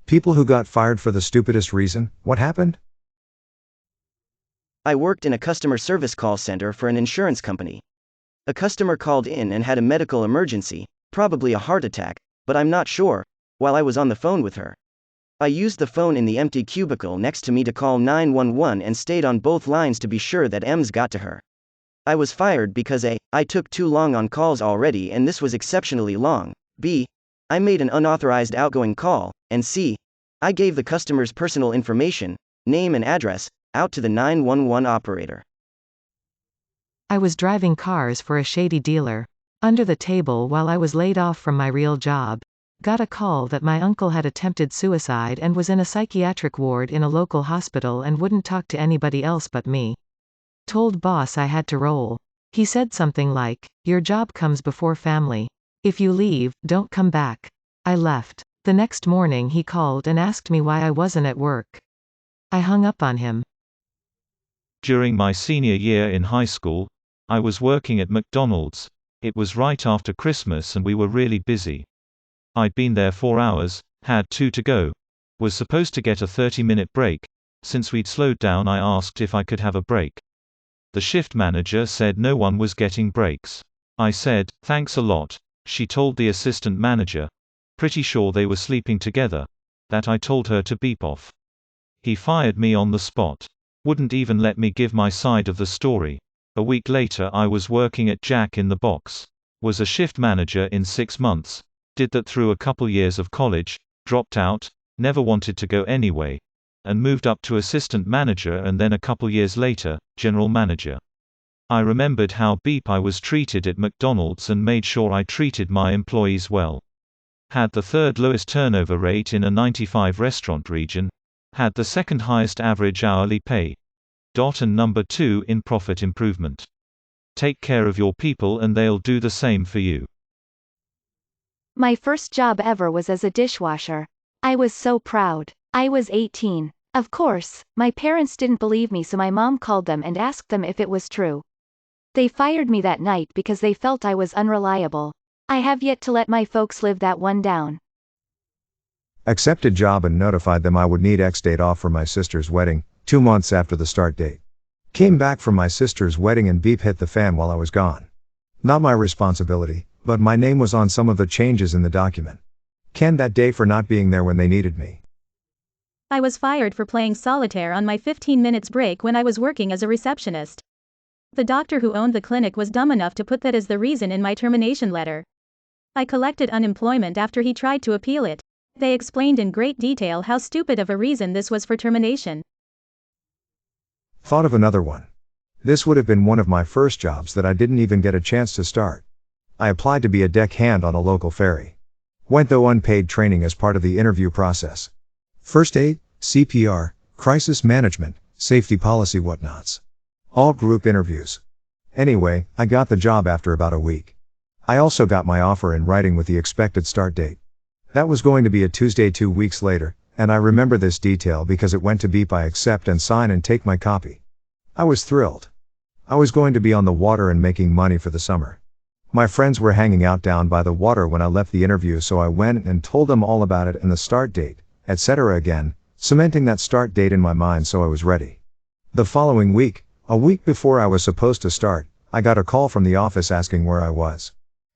People who got fired for the stupidest reason, what happened? I worked in a customer service call center for an insurance company. A customer called in and had a medical emergency, probably a heart attack, but I'm not sure, while I was on the phone with her. I used the phone in the empty cubicle next to me to call 911 and stayed on both lines to be sure that EMS got to her. I was fired because A, I took too long on calls already and this was exceptionally long, B, I made an unauthorized outgoing call, and C, I gave the customer's personal information, name and address, out to the 911 operator. I was driving cars for a shady dealer. Under the table while I was laid off from my real job. Got a call that my uncle had attempted suicide and was in a psychiatric ward in a local hospital and wouldn't talk to anybody else but me. Told boss I had to roll. He said something like, "Your job comes before family. If you leave, don't come back." I left. The next morning he called and asked me why I wasn't at work. I hung up on him. During my senior year in high school, I was working at McDonald's. It was right after Christmas and we were really busy. I'd been there 4 hours, had 2 to go. Was supposed to get a 30-minute break. Since we'd slowed down, I asked if I could have a break. The shift manager said no one was getting breaks. I said, "Thanks a lot." She told the assistant manager, pretty sure they were sleeping together, that I told her to beep off. He fired me on the spot. Wouldn't even let me give my side of the story. A week later I was working at Jack in the Box. Was a shift manager in 6 months. Did that through a couple years of college, dropped out, never wanted to go anyway, and moved up to assistant manager and then a couple years later, general manager. I remembered how beep I was treated at McDonald's and made sure I treated my employees well. Had the third lowest turnover rate in a 95 restaurant region. Had the second highest average hourly pay. And number 2 in profit improvement. Take care of your people and they'll do the same for you. My first job ever was as a dishwasher. I was so proud. I was 18. Of course, my parents didn't believe me, so my mom called them and asked them if it was true. They fired me that night because they felt I was unreliable. I have yet to let my folks live that one down. Accepted job and notified them I would need X date off for my sister's wedding, 2 months after the start date. Came back from my sister's wedding and beep hit the fan while I was gone. Not my responsibility, but my name was on some of the changes in the document. Canned that day for not being there when they needed me. I was fired for playing solitaire on my 15 minutes break when I was working as a receptionist. The doctor who owned the clinic was dumb enough to put that as the reason in my termination letter. I collected unemployment after he tried to appeal it. They explained in great detail how stupid of a reason this was for termination. Thought of another one. This would have been one of my first jobs that I didn't even get a chance to start. I applied to be a deckhand on a local ferry. Went though unpaid training as part of the interview process. First aid, CPR, crisis management, safety policy whatnots. All group interviews. Anyway, I got the job after about a week. I also got my offer in writing with the expected start date. That was going to be a Tuesday 2 weeks later, and I remember this detail because it went to beep I accept and sign and take my copy. I was thrilled. I was going to be on the water and making money for the summer. My friends were hanging out down by the water when I left the interview, so I went and told them all about it and the start date, etc. again, cementing that start date in my mind so I was ready. The following week, a week before I was supposed to start, I got a call from the office asking where I was.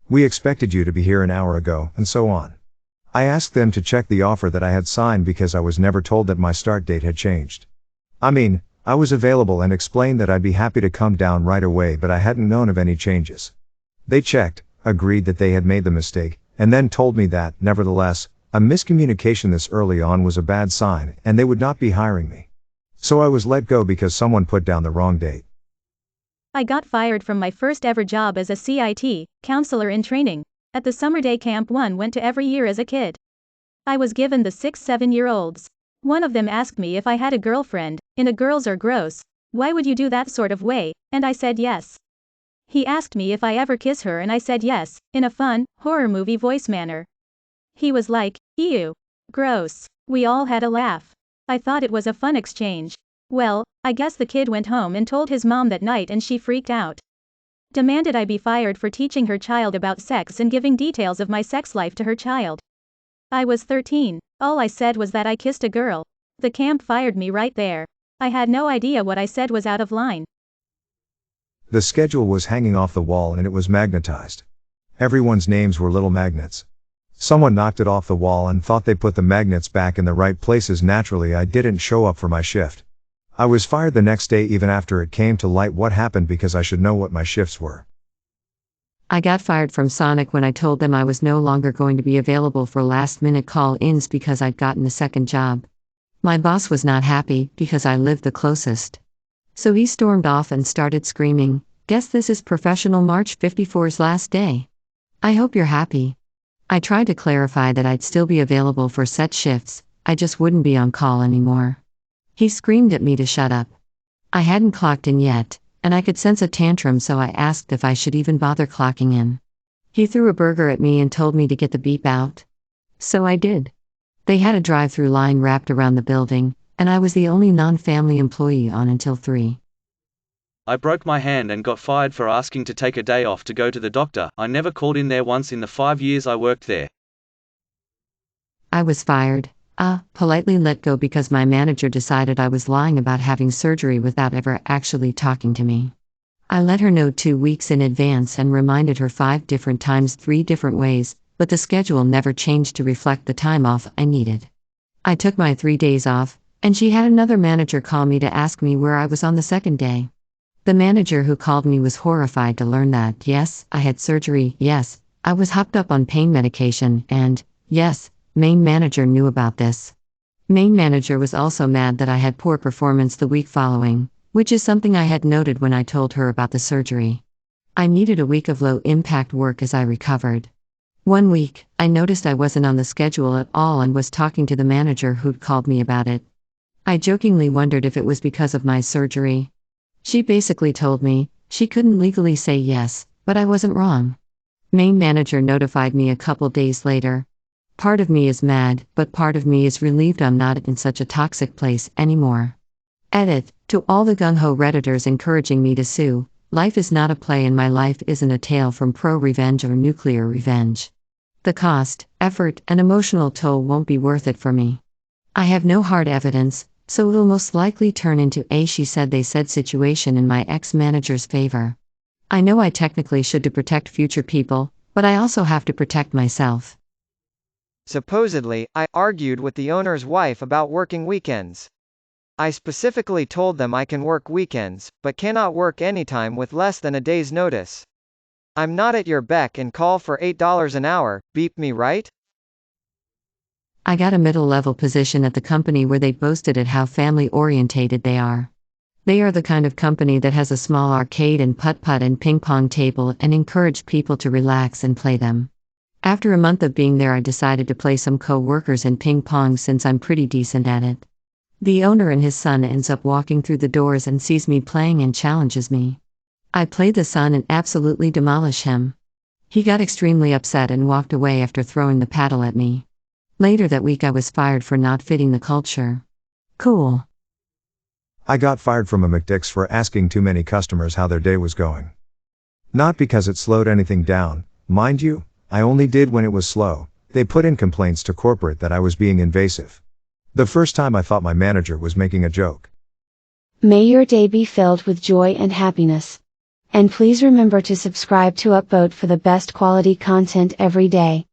"We expected you to be here an hour ago," and so on. I asked them to check the offer that I had signed because I was never told that my start date had changed. I mean, I was available and explained that I'd be happy to come down right away, but I hadn't known of any changes. They checked, agreed that they had made the mistake, and then told me that, nevertheless, a miscommunication this early on was a bad sign and they would not be hiring me. So I was let go because someone put down the wrong date. I got fired from my first ever job as a CIT, counselor in training, at the summer day camp one went to every year as a kid. I was given the 6-7-year-olds. One of them asked me if I had a girlfriend, in a girls are gross, why would you do that sort of way, and I said yes. He asked me if I ever kiss her and I said yes, in a fun, horror movie voice manner. He was like, "Ew. Gross." We all had a laugh. I thought it was a fun exchange. Well, I guess the kid went home and told his mom that night and she freaked out. Demanded I be fired for teaching her child about sex and giving details of my sex life to her child. I was 13. All I said was that I kissed a girl. The camp fired me right there. I had no idea what I said was out of line. The schedule was hanging off the wall and it was magnetized. Everyone's names were little magnets. Someone knocked it off the wall and thought they put the magnets back in the right places. Naturally, I didn't show up for my shift. I was fired the next day even after it came to light what happened because I should know what my shifts were. I got fired from Sonic when I told them I was no longer going to be available for last-minute call-ins because I'd gotten a second job. My boss was not happy because I lived the closest. So he stormed off and started screaming, "Guess this is Professional March 54's last day. I hope you're happy." I tried to clarify that I'd still be available for set shifts, I just wouldn't be on call anymore. He screamed at me to shut up. I hadn't clocked in yet, and I could sense a tantrum, so I asked if I should even bother clocking in. He threw a burger at me and told me to get the beep out. So I did. They had a drive-through line wrapped around the building, and I was the only non-family employee on until 3. I broke my hand and got fired for asking to take a day off to go to the doctor. I never called in there once in the 5 years I worked there. I was fired, politely let go because my manager decided I was lying about having surgery without ever actually talking to me. I let her know 2 weeks in advance and reminded her 5 different times 3 different ways, but the schedule never changed to reflect the time off I needed. I took my 3 days off, and she had another manager call me to ask me where I was on the second day. The manager who called me was horrified to learn that, yes, I had surgery, yes, I was hopped up on pain medication, and, yes, main manager knew about this. Main manager was also mad that I had poor performance the week following, which is something I had noted when I told her about the surgery. I needed a week of low-impact work as I recovered. 1 week, I noticed I wasn't on the schedule at all and was talking to the manager who'd called me about it. I jokingly wondered if it was because of my surgery. She basically told me she couldn't legally say yes, but I wasn't wrong. Main manager notified me a couple days later. Part of me is mad, but part of me is relieved I'm not in such a toxic place anymore. Edit, to all the gung-ho Redditors encouraging me to sue, life is not a play and my life isn't a tale from pro-revenge or nuclear revenge. The cost, effort, and emotional toll won't be worth it for me. I have no hard evidence, so it'll most likely turn into a she said they said situation in my ex-manager's favor. I know I technically should to protect future people, but I also have to protect myself. Supposedly, I argued with the owner's wife about working weekends. I specifically told them I can work weekends, but cannot work anytime with less than a day's notice. I'm not at your beck and call for $8 an hour, beep me right? I got a middle-level position at the company where they boasted at how family-orientated they are. They are the kind of company that has a small arcade and putt-putt and ping-pong table and encourage people to relax and play them. After a month of being there, I decided to play some co-workers in ping-pong since I'm pretty decent at it. The owner and his son ends up walking through the doors and sees me playing and challenges me. I play the son and absolutely demolish him. He got extremely upset and walked away after throwing the paddle at me. Later that week I was fired for not fitting the culture. Cool. I got fired from a McDick's for asking too many customers how their day was going. Not because it slowed anything down, mind you, I only did when it was slow. They put in complaints to corporate that I was being invasive. The first time I thought my manager was making a joke. May your day be filled with joy and happiness. And please remember to subscribe to Upvote for the best quality content every day.